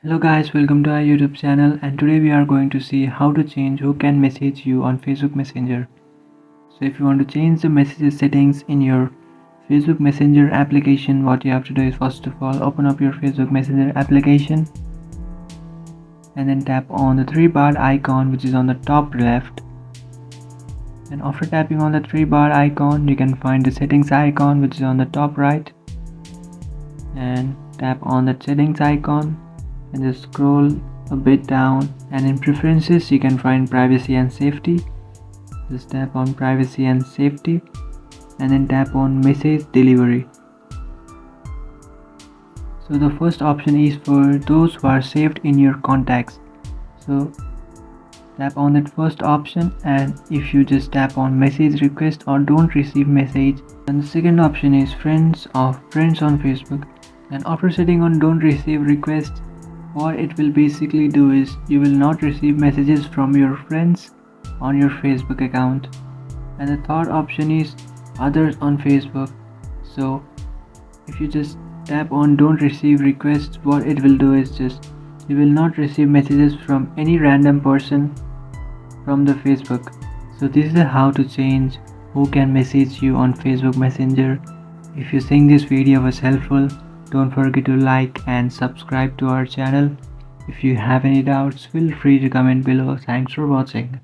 Hello guys, welcome to our YouTube channel, and today we are going to see how to change who can message you on Facebook Messenger. So if you want to change the messages settings in your Facebook Messenger application, what you have to do is first of all open up your Facebook Messenger application and then tap on the three bar icon which is on the top left. And after tapping on the three bar icon, you can find the settings icon which is on the top right, and tap on the settings icon and just scroll a bit down, and in preferences you can find privacy and safety. Just tap on privacy and safety and then tap on message delivery. So the first option is for those who are saved in your contacts. So tap on that first option, and if you just tap on message request or don't receive message, and the second option is friends on Facebook. And after setting on don't receive request, what it will basically do is you will not receive messages from your friends on your Facebook account. And the third option is others on Facebook. So if you just tap on don't receive requests, what it will do is just you will not receive messages from any random person from the Facebook. So this is how to change who can message you on Facebook Messenger. If you think this video was helpful, don't forget to like and subscribe to our channel. If you have any doubts, feel free to comment below. Thanks for watching.